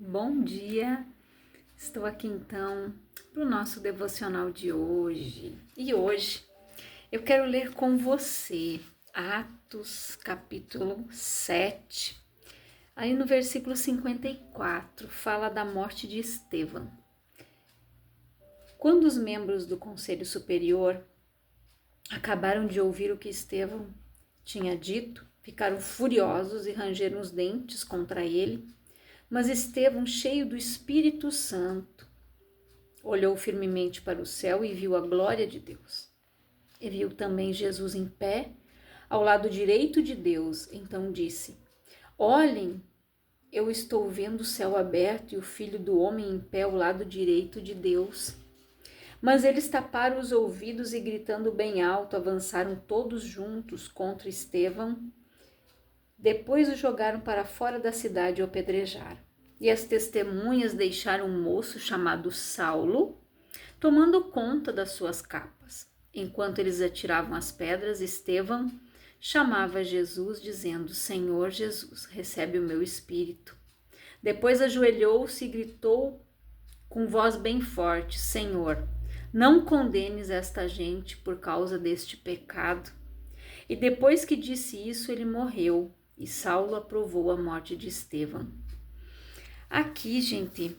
Bom dia, estou aqui então para o nosso devocional de hoje. E hoje eu quero ler com você Atos capítulo 7. Aí no versículo 54 fala da morte de Estevão. Quando os membros do Conselho Superior acabaram de ouvir o que Estevão tinha dito, ficaram furiosos e rangeram os dentes contra ele. Mas Estevão, cheio do Espírito Santo, olhou firmemente para o céu e viu a glória de Deus. E viu também Jesus em pé, ao lado direito de Deus. Então disse: Olhem, eu estou vendo o céu aberto e o Filho do Homem em pé ao lado direito de Deus. Mas eles taparam os ouvidos e, gritando bem alto, avançaram todos juntos contra Estevão. Depois o jogaram para fora da cidade e o apedrejaram. E as testemunhas deixaram um moço chamado Saulo, tomando conta das suas capas. Enquanto eles atiravam as pedras, Estevão chamava Jesus, dizendo: Senhor Jesus, recebe o meu espírito. Depois ajoelhou-se e gritou com voz bem forte: Senhor, não condenes esta gente por causa deste pecado. E depois que disse isso, ele morreu, e Saulo aprovou a morte de Estevão. Aqui, gente,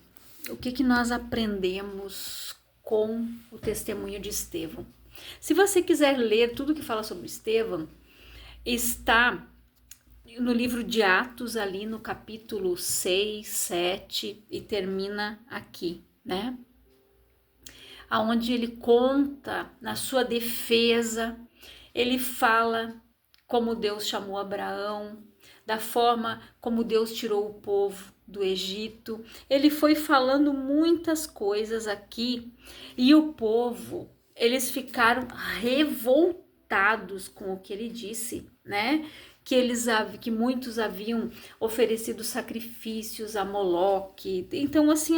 o que nós aprendemos com o testemunho de Estevão? Se você quiser ler tudo que fala sobre Estevão, está no livro de Atos, ali no capítulo 6, 7 e termina aqui, né? Onde ele conta na sua defesa, ele fala como Deus chamou Abraão, da forma como Deus tirou o povo do Egito. Ele foi falando muitas coisas aqui e o povo, eles ficaram revoltados com o que ele disse, né? Que muitos haviam oferecido sacrifícios a Moloque. Então, assim,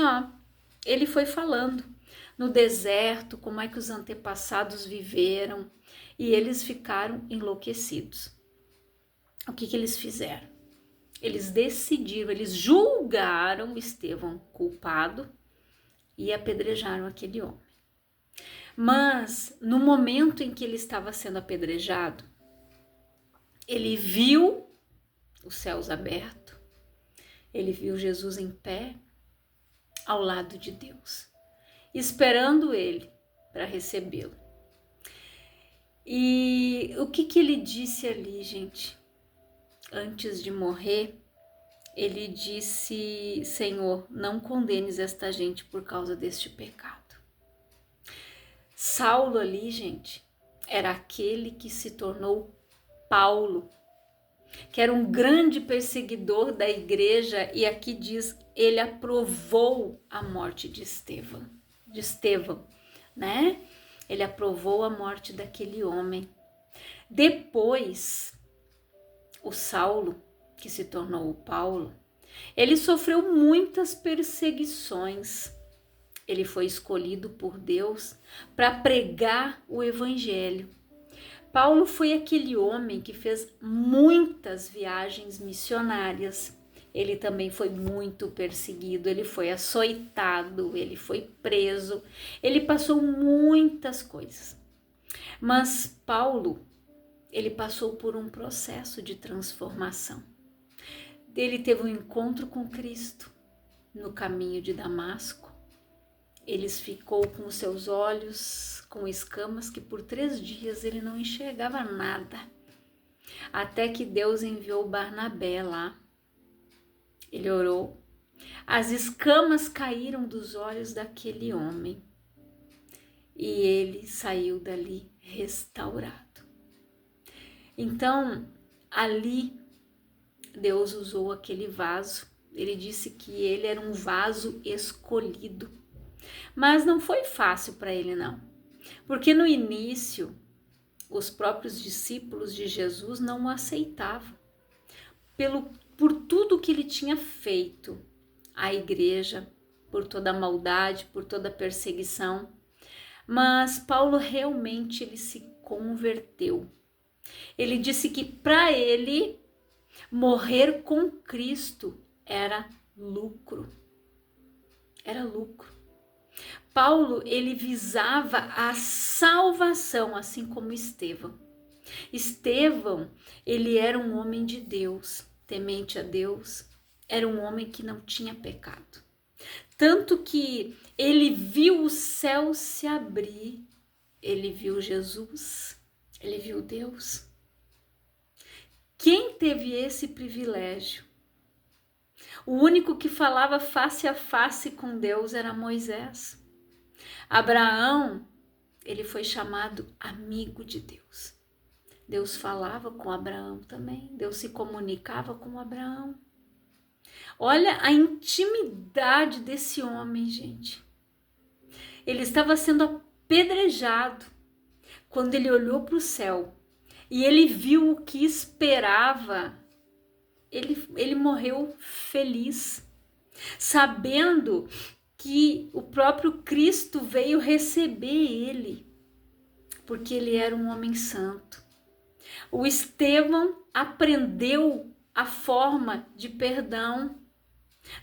ele foi falando no deserto, como é que os antepassados viveram, e eles ficaram enlouquecidos. O que eles fizeram? Eles decidiram, eles julgaram Estevão culpado e apedrejaram aquele homem. Mas no momento em que ele estava sendo apedrejado, ele viu os céus abertos, ele viu Jesus em pé ao lado de Deus, esperando ele para recebê-lo. E o que ele disse ali, gente? Antes de morrer, ele disse: Senhor, não condenes esta gente por causa deste pecado. Saulo ali, gente, era aquele que se tornou Paulo, que era um grande perseguidor da igreja, e aqui diz, ele aprovou a morte de Estevão, né? Ele aprovou a morte daquele homem. Depois, o Saulo, que se tornou o Paulo, ele sofreu muitas perseguições. Ele foi escolhido por Deus para pregar o evangelho. Paulo foi aquele homem que fez muitas viagens missionárias. Ele também foi muito perseguido, ele foi açoitado, ele foi preso, ele passou muitas coisas. Mas Paulo, ele passou por um processo de transformação. Ele teve um encontro com Cristo no caminho de Damasco. Ele ficou com os seus olhos com escamas que por 3 dias ele não enxergava nada. Até que Deus enviou Barnabé lá. Ele orou. As escamas caíram dos olhos daquele homem. E ele saiu dali restaurado. Então, ali, Deus usou aquele vaso. Ele disse que ele era um vaso escolhido. Mas não foi fácil para ele, não. Porque no início, os próprios discípulos de Jesus não o aceitavam. Por tudo que ele tinha feito à igreja, por toda a maldade, por toda a perseguição. Mas Paulo realmente ele se converteu. Ele disse que para ele morrer com Cristo era lucro. era lucro. Paulo, ele visava a salvação, assim como Estevão. Estevão, ele era um homem de Deus, temente a Deus, era um homem que não tinha pecado. Tanto que ele viu o céu se abrir, ele viu Jesus, ele viu Deus. Quem teve esse privilégio? O único que falava face a face com Deus era Moisés. Abraão, ele foi chamado amigo de Deus. Deus falava com Abraão também, Deus se comunicava com Abraão. Olha a intimidade desse homem, gente. Ele estava sendo apedrejado quando ele olhou para o céu e ele viu o que esperava. Ele morreu feliz, sabendo que o próprio Cristo veio receber ele, porque ele era um homem santo. O Estevão aprendeu a forma de perdão,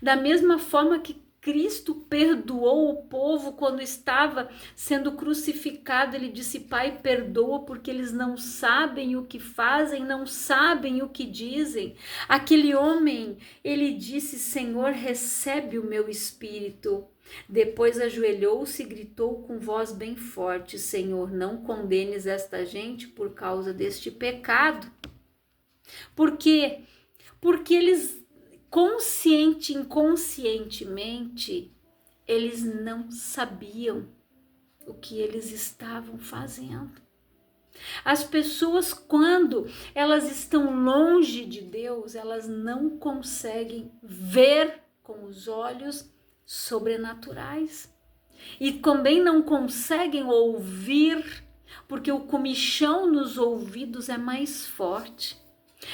da mesma forma que Cristo perdoou o povo quando estava sendo crucificado. Ele disse: Pai, perdoa porque eles não sabem o que fazem, não sabem o que dizem. Aquele homem, ele disse: Senhor, recebe o meu espírito. Depois ajoelhou-se e gritou com voz bem forte: Senhor, não condenes esta gente por causa deste pecado. Por quê? Porque eles, inconscientemente, eles não sabiam o que eles estavam fazendo. As pessoas, quando elas estão longe de Deus, elas não conseguem ver com os olhos sobrenaturais e também não conseguem ouvir, porque o comichão nos ouvidos é mais forte.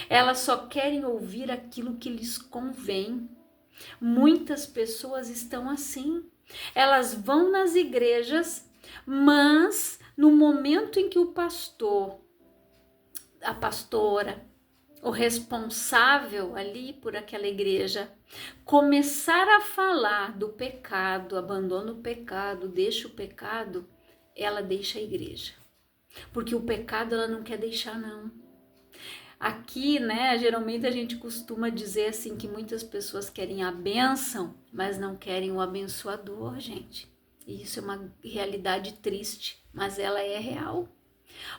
Elas só querem ouvir aquilo que lhes convém. Muitas pessoas estão assim. Elas vão nas igrejas, mas no momento em que o pastor, a pastora, o responsável ali por aquela igreja começar a falar do pecado, abandona o pecado, deixa o pecado, ela deixa a igreja. Porque o pecado ela não quer deixar, não. Aqui, né, geralmente a gente costuma dizer assim que muitas pessoas querem a bênção, mas não querem o abençoador, gente. E isso é uma realidade triste, mas ela é real.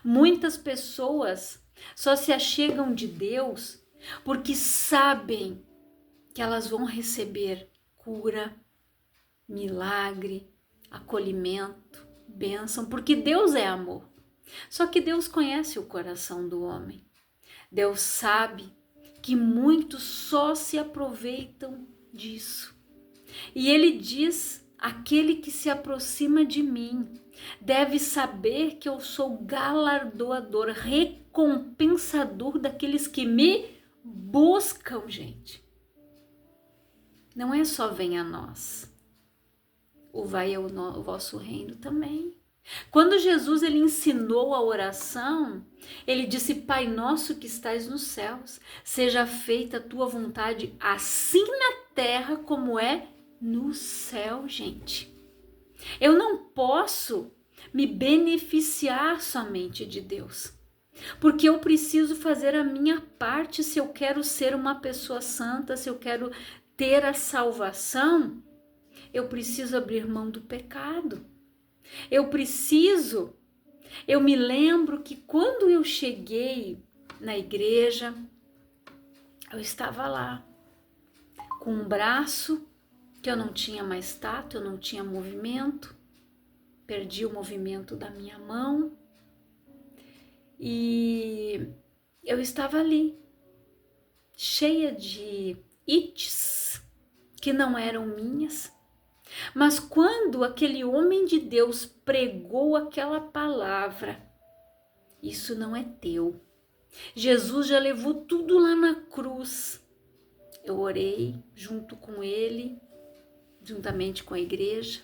Muitas pessoas só se achegam de Deus porque sabem que elas vão receber cura, milagre, acolhimento, bênção, porque Deus é amor. Só que Deus conhece o coração do homem. Deus sabe que muitos só se aproveitam disso. E ele diz: aquele que se aproxima de mim deve saber que eu sou galardoador, recompensador daqueles que me buscam, gente. Não é só venha a nós, o vai é o vosso reino também. Quando Jesus ele ensinou a oração, ele disse: Pai nosso que estais nos céus, seja feita a tua vontade, assim na terra como é no céu, gente. Eu não posso me beneficiar somente de Deus, porque eu preciso fazer a minha parte se eu quero ser uma pessoa santa, se eu quero ter a salvação, eu preciso abrir mão do pecado. Eu me lembro que quando eu cheguei na igreja, eu estava lá com um braço que eu não tinha mais tato, eu não tinha movimento, perdi o movimento da minha mão e eu estava ali, cheia de ites que não eram minhas. Mas quando aquele homem de Deus pregou aquela palavra, isso não é teu. Jesus já levou tudo lá na cruz. Eu orei junto com ele, juntamente com a igreja,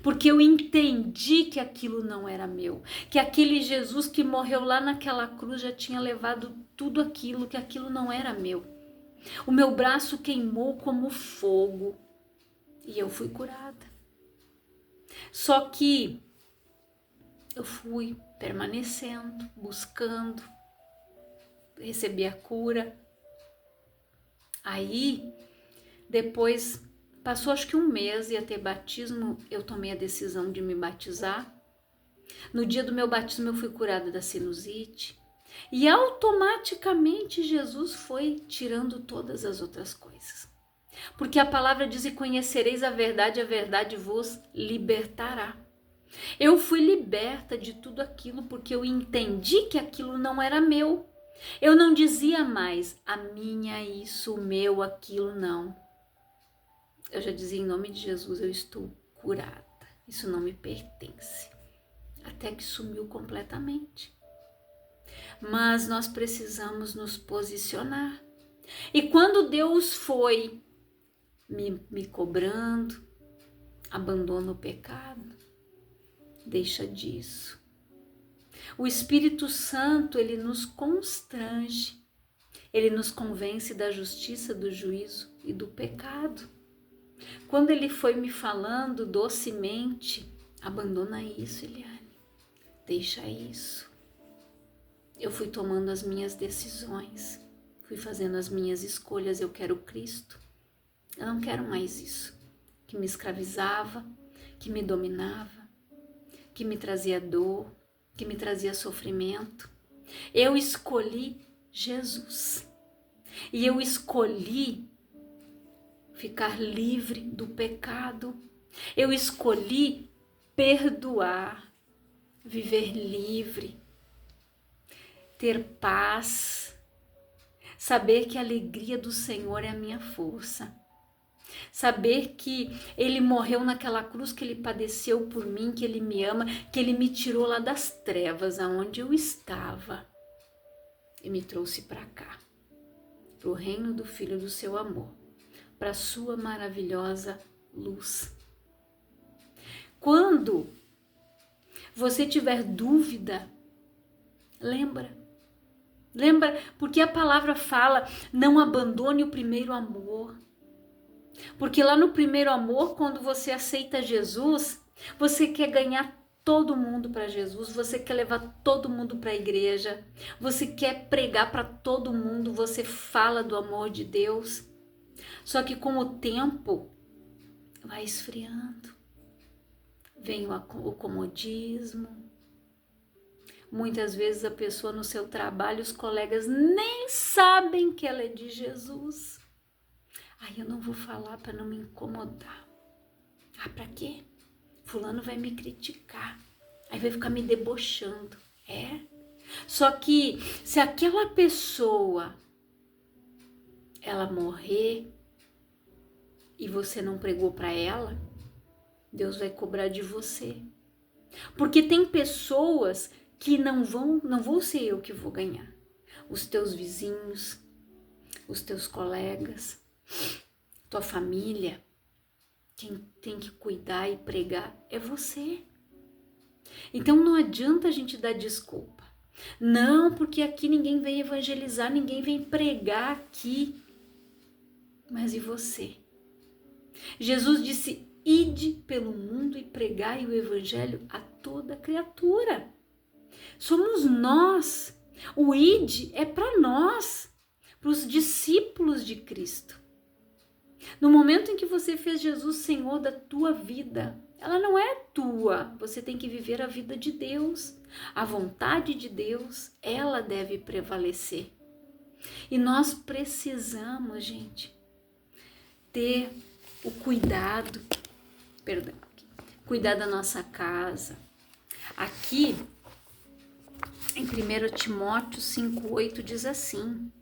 porque eu entendi que aquilo não era meu, que aquele Jesus que morreu lá naquela cruz já tinha levado tudo aquilo, que aquilo não era meu. O meu braço queimou como fogo. E eu fui curada. Só que eu fui permanecendo, buscando, recebi a cura. Aí, depois, passou acho que um mês, ia ter batismo, eu tomei a decisão de me batizar. No dia do meu batismo eu fui curada da sinusite. E automaticamente Jesus foi tirando todas as outras coisas. Porque a palavra diz: e conhecereis a verdade vos libertará. Eu fui liberta de tudo aquilo porque eu entendi que aquilo não era meu. Eu não dizia mais a minha, isso, o meu, aquilo, não. Eu já dizia: em nome de Jesus eu estou curada. Isso não me pertence. Até que sumiu completamente. Mas nós precisamos nos posicionar. E quando Deus foi me cobrando, abandona o pecado, deixa disso. O Espírito Santo, ele nos constrange, ele nos convence da justiça, do juízo e do pecado. Quando ele foi me falando docemente: abandona isso, Eliane, deixa isso. Eu fui tomando as minhas decisões, fui fazendo as minhas escolhas. Eu quero Cristo, eu não quero mais isso que me escravizava, que me dominava, que me trazia dor, que me trazia sofrimento. Eu escolhi Jesus e eu escolhi ficar livre do pecado. Eu escolhi perdoar, viver livre, ter paz, saber que a alegria do Senhor é a minha força, saber que Ele morreu naquela cruz, que Ele padeceu por mim, que Ele me ama, que Ele me tirou lá das trevas aonde eu estava e me trouxe para cá, para o reino do Filho do seu amor, para a sua maravilhosa luz. Quando você tiver dúvida, lembra, porque a palavra fala: não abandone o primeiro amor. Porque lá no primeiro amor, quando você aceita Jesus, você quer ganhar todo mundo para Jesus, você quer levar todo mundo para a igreja, você quer pregar para todo mundo, você fala do amor de Deus. Só que com o tempo vai esfriando, vem o comodismo. Muitas vezes a pessoa no seu trabalho, os colegas nem sabem que ela é de Jesus. Ai, eu não vou falar para não me incomodar. Ah, para quê? Fulano vai me criticar. Aí vai ficar me debochando. É? Só que se aquela pessoa ela morrer e você não pregou para ela, Deus vai cobrar de você. Porque tem pessoas que não vou ser eu que vou ganhar. Os teus vizinhos, os teus colegas, tua família, quem tem que cuidar e pregar é você. Então não adianta a gente dar desculpa. Não, porque aqui ninguém vem evangelizar, ninguém vem pregar aqui. Mas e você? Jesus disse: ide pelo mundo e pregai o evangelho a toda criatura. Somos nós. O ide é para nós, para os discípulos de Cristo. No momento em que você fez Jesus Senhor da tua vida, ela não é tua. Você tem que viver a vida de Deus. A vontade de Deus, ela deve prevalecer. E nós precisamos, gente, ter o cuidado, cuidar da nossa casa. Aqui, em 1 Timóteo 5,8 diz assim: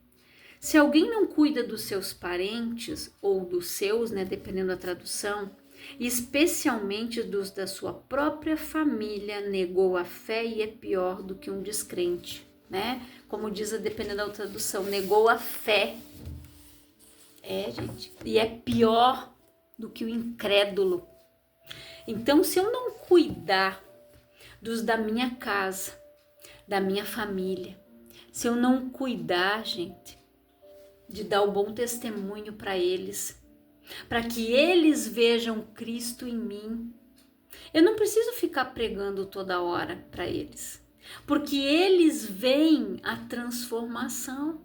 se alguém não cuida dos seus parentes, ou dos seus, né, dependendo da tradução, e especialmente dos da sua própria família, negou a fé e é pior do que um descrente, né? Como diz, dependendo da tradução, negou a fé. É, gente, e é pior do que o incrédulo. Então, se eu não cuidar dos da minha casa, da minha família, se eu não cuidar, gente, de dar o bom testemunho para eles, para que eles vejam Cristo em mim. Eu não preciso ficar pregando toda hora para eles, porque eles veem a transformação.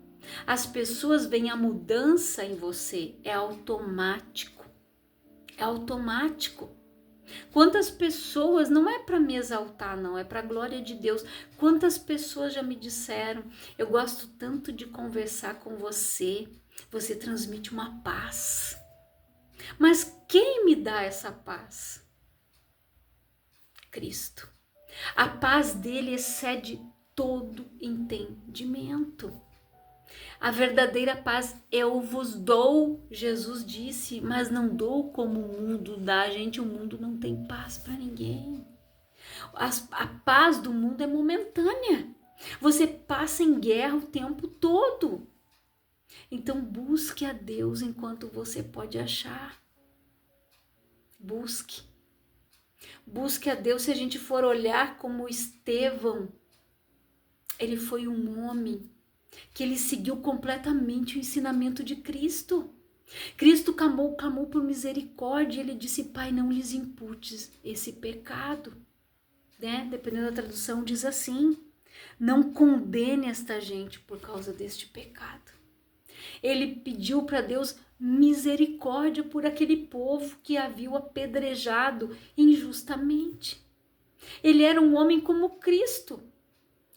As pessoas veem a mudança em você, é automático. É automático. Quantas pessoas, não é para me exaltar não, é para a glória de Deus. Quantas pessoas já me disseram: eu gosto tanto de conversar com você, você transmite uma paz. Mas quem me dá essa paz? Cristo. A paz dele excede todo entendimento. A verdadeira paz eu vos dou, Jesus disse, mas não dou como o mundo dá. Gente, o mundo não tem paz para ninguém. A paz do mundo é momentânea. Você passa em guerra o tempo todo. Então busque a Deus enquanto você pode achar. Busque. Busque a Deus. Se a gente for olhar como Estevão, ele foi um homem que ele seguiu completamente o ensinamento de Cristo. Cristo clamou por misericórdia, ele disse: Pai, não lhes imputes esse pecado, né? Dependendo da tradução diz assim: não condene esta gente por causa deste pecado. Ele pediu para Deus misericórdia por aquele povo que havia apedrejado injustamente. Ele era um homem como Cristo,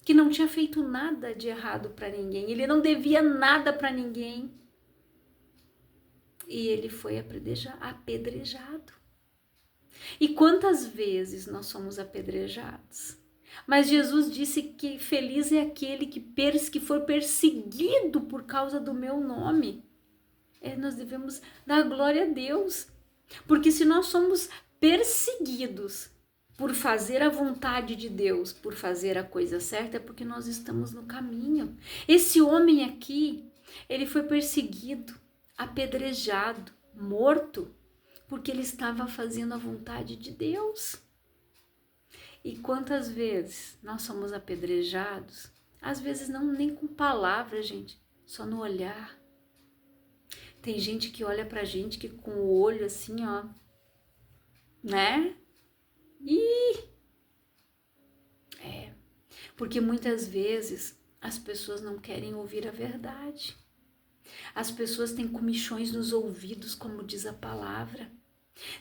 que não tinha feito nada de errado para ninguém, ele não devia nada para ninguém. E ele foi apedrejado. E quantas vezes nós somos apedrejados? Mas Jesus disse que feliz é aquele que for perseguido por causa do meu nome. Nós devemos dar glória a Deus, porque se nós somos perseguidos por fazer a vontade de Deus, por fazer a coisa certa, é porque nós estamos no caminho. Esse homem aqui, ele foi perseguido, apedrejado, morto, porque ele estava fazendo a vontade de Deus. E quantas vezes nós somos apedrejados? Às vezes não nem com palavras, gente, só no olhar. Tem gente que olha pra gente que com o olho assim, ó, né? Porque muitas vezes as pessoas não querem ouvir a verdade. As pessoas têm comichões nos ouvidos, como diz a palavra.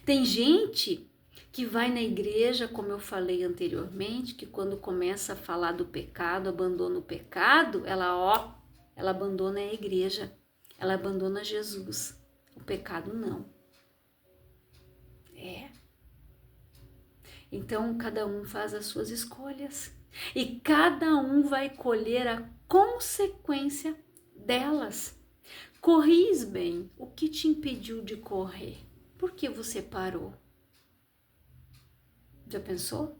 Tem gente que vai na igreja, como eu falei anteriormente, que quando começa a falar do pecado, abandona o pecado, ela abandona a igreja, ela abandona Jesus. O pecado não. Então, cada um faz as suas escolhas e cada um vai colher a consequência delas. Corris bem, o que te impediu de correr? Por que você parou? Já pensou?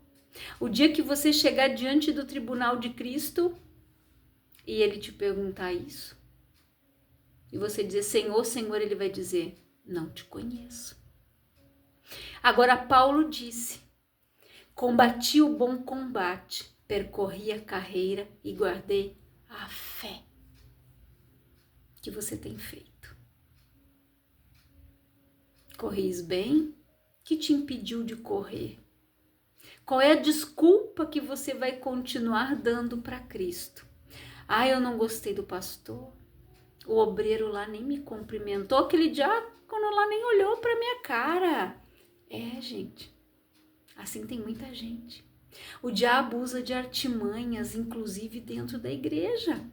O dia que você chegar diante do tribunal de Cristo e ele te perguntar isso, e você dizer Senhor, Senhor, ele vai dizer, não te conheço. Agora Paulo disse, combati o bom combate, percorri a carreira e guardei a fé. Que você tem feito? Corris bem? Que te impediu de correr? Qual é a desculpa que você vai continuar dando para Cristo? Eu não gostei do pastor. O obreiro lá nem me cumprimentou. Aquele diácono lá nem olhou para minha cara. Gente, assim tem muita gente. O diabo usa de artimanhas, inclusive dentro da igreja,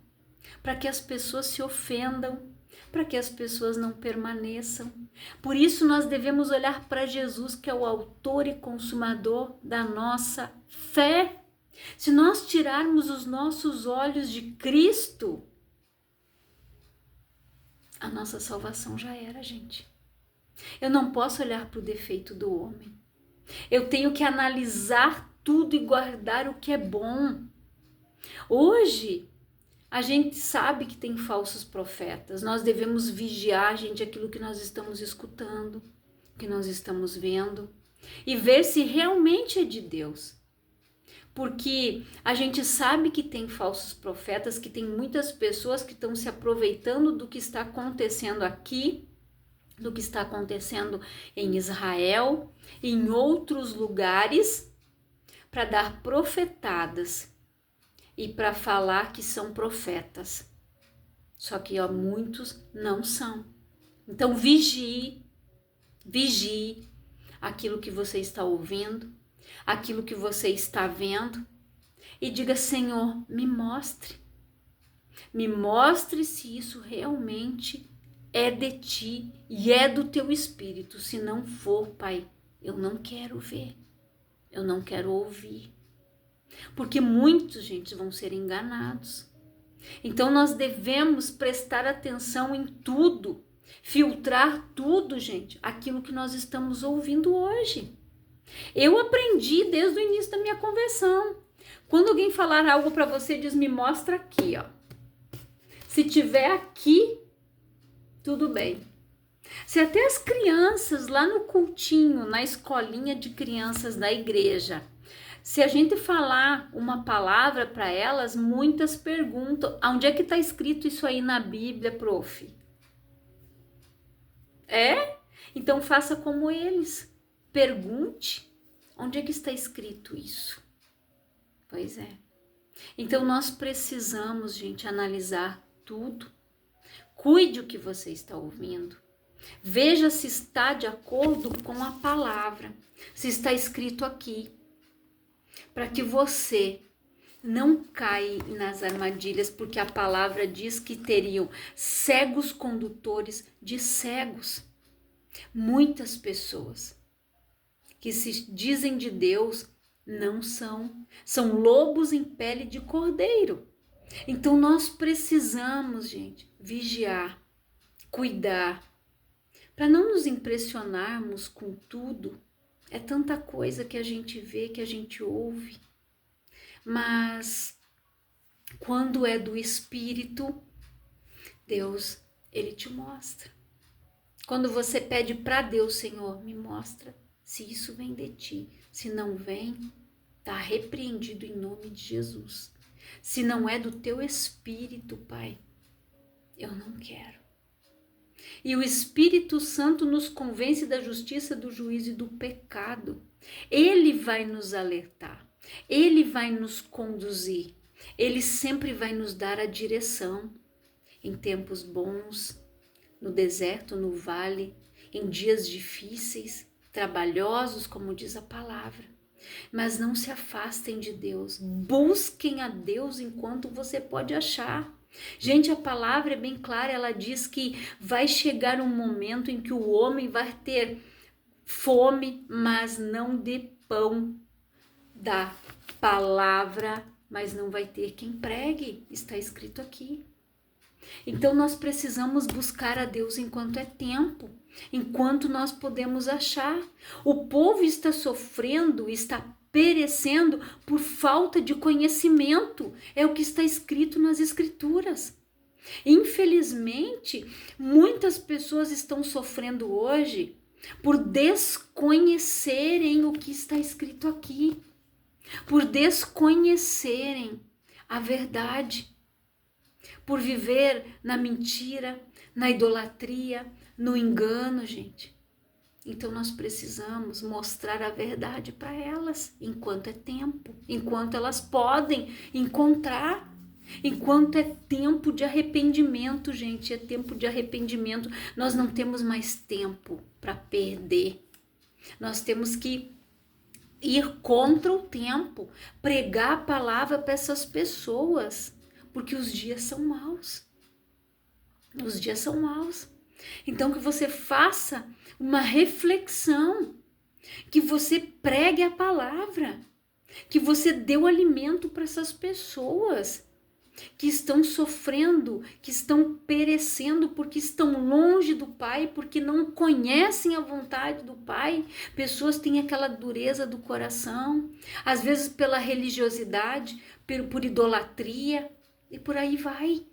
para que as pessoas se ofendam, para que as pessoas não permaneçam. Por isso nós devemos olhar para Jesus, que é o autor e consumador da nossa fé. Se nós tirarmos os nossos olhos de Cristo, a nossa salvação já era, gente. Eu não posso olhar para o defeito do homem. Eu tenho que analisar tudo e guardar o que é bom. Hoje, a gente sabe que tem falsos profetas. Nós devemos vigiar, gente, aquilo que nós estamos escutando, que nós estamos vendo, e ver se realmente é de Deus. Porque a gente sabe que tem falsos profetas, que tem muitas pessoas que estão se aproveitando do que está acontecendo aqui do que está acontecendo em Israel e em outros lugares, para dar profetadas e para falar que são profetas. Só que muitos não são. Então vigie aquilo que você está ouvindo, aquilo que você está vendo, e diga: Senhor, me mostre se isso realmente é de ti e é do teu espírito. Se não for, Pai, eu não quero ver, eu não quero ouvir, porque muitos, gente, vão ser enganados. Então nós devemos prestar atenção em tudo, filtrar tudo, gente, aquilo que nós estamos ouvindo hoje. Eu aprendi desde o início da minha conversão. Quando alguém falar algo para você, diz: me mostra aqui, ó. Se tiver aqui, tudo bem. Se até as crianças lá no cultinho, na escolinha de crianças da igreja, se a gente falar uma palavra para elas, muitas perguntam: onde é que está escrito isso aí na Bíblia, prof? Então faça como eles. Pergunte: onde é que está escrito isso? Pois é. Então nós precisamos, gente, analisar tudo. Cuide o que você está ouvindo. Veja se está de acordo com a palavra, se está escrito aqui, para que você não caia nas armadilhas, porque a palavra diz que teriam cegos condutores de cegos. Muitas pessoas que se dizem de Deus não são lobos em pele de cordeiro. Então nós precisamos, gente, vigiar, cuidar, para não nos impressionarmos com tudo. É tanta coisa que a gente vê, que a gente ouve. Mas quando é do Espírito, Deus, Ele te mostra. Quando você pede para Deus: Senhor, me mostra se isso vem de ti. Se não vem, está repreendido em nome de Jesus. Se não é do teu Espírito, Pai, eu não quero. E o Espírito Santo nos convence da justiça, do juízo e do pecado. Ele vai nos alertar, ele vai nos conduzir, ele sempre vai nos dar a direção em tempos bons, no deserto, no vale, em dias difíceis, trabalhosos, como diz a palavra. Mas não se afastem de Deus, busquem a Deus enquanto você pode achar. Gente, a palavra é bem clara, ela diz que vai chegar um momento em que o homem vai ter fome, mas não de pão, da palavra, mas não vai ter quem pregue, está escrito aqui. Então nós precisamos buscar a Deus enquanto é tempo, enquanto nós podemos achar. O povo está sofrendo, está perecendo por falta de conhecimento, é o que está escrito nas Escrituras. Infelizmente, muitas pessoas estão sofrendo hoje por desconhecerem o que está escrito aqui, por desconhecerem a verdade, por viver na mentira, na idolatria, no engano, gente. Então nós precisamos mostrar a verdade para elas enquanto é tempo, enquanto elas podem encontrar, enquanto é tempo de arrependimento, gente, é tempo de arrependimento. Nós não temos mais tempo para perder. Nós temos que ir contra o tempo, pregar a palavra para essas pessoas, porque os dias são maus. Os dias são maus. Então que você faça uma reflexão, que você pregue a palavra, que você dê o alimento para essas pessoas que estão sofrendo, que estão perecendo porque estão longe do Pai, porque não conhecem a vontade do Pai. Pessoas têm aquela dureza do coração, às vezes pela religiosidade, por idolatria e por aí vai.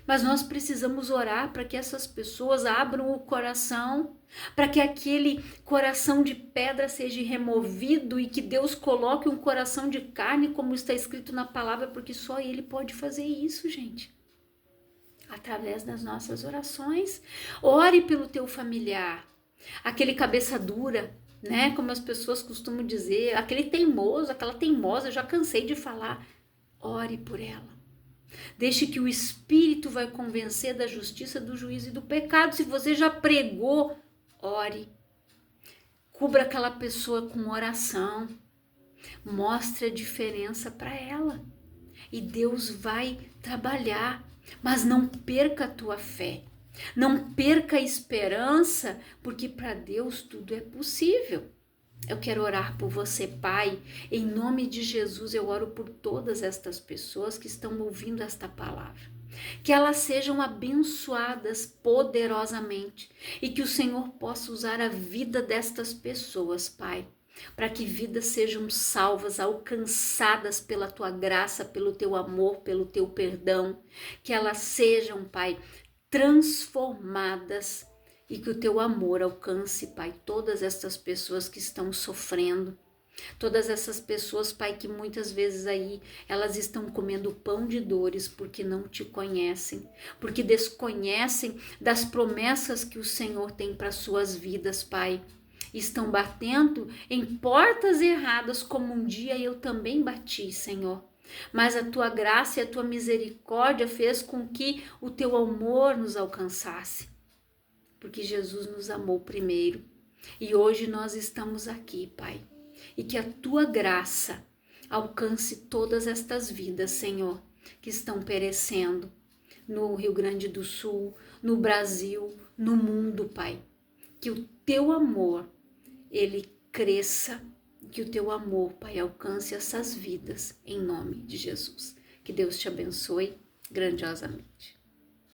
Mas nós precisamos orar para que essas pessoas abram o coração, para que aquele coração de pedra seja removido e que Deus coloque um coração de carne, como está escrito na palavra, porque só Ele pode fazer isso, gente. através das nossas orações. Ore pelo teu familiar, aquele cabeça dura, né? Como as pessoas costumam dizer, aquele teimoso, aquela teimosa, eu já cansei de falar. Ore por ela. Deixe que o Espírito vai convencer da justiça, do juízo e do pecado. Se você já pregou, ore. Cubra aquela pessoa com oração. Mostre a diferença para ela. E Deus vai trabalhar. Mas não perca a tua fé. Não perca a esperança, porque para Deus tudo é possível. Eu quero orar por você, Pai. Em nome de Jesus, eu oro por todas estas pessoas que estão ouvindo esta palavra. Que elas sejam abençoadas poderosamente e que o Senhor possa usar a vida destas pessoas, Pai, para que vidas sejam salvas, alcançadas pela Tua graça, pelo Teu amor, pelo Teu perdão. Que elas sejam, Pai, transformadas e que o Teu amor alcance, Pai, todas essas pessoas que estão sofrendo, todas essas pessoas, Pai, que muitas vezes aí elas estão comendo pão de dores porque não Te conhecem, porque desconhecem das promessas que o Senhor tem para suas vidas, Pai. Estão batendo em portas erradas como um dia eu também bati, Senhor. Mas a Tua graça e a Tua misericórdia fez com que o Teu amor nos alcançasse. Porque Jesus nos amou primeiro. E hoje nós estamos aqui, Pai. E que a Tua graça alcance todas estas vidas, Senhor, que estão perecendo no Rio Grande do Sul, no Brasil, no mundo, Pai. Que o Teu amor, ele cresça. Que o Teu amor, Pai, alcance essas vidas, em nome de Jesus. Que Deus te abençoe grandiosamente.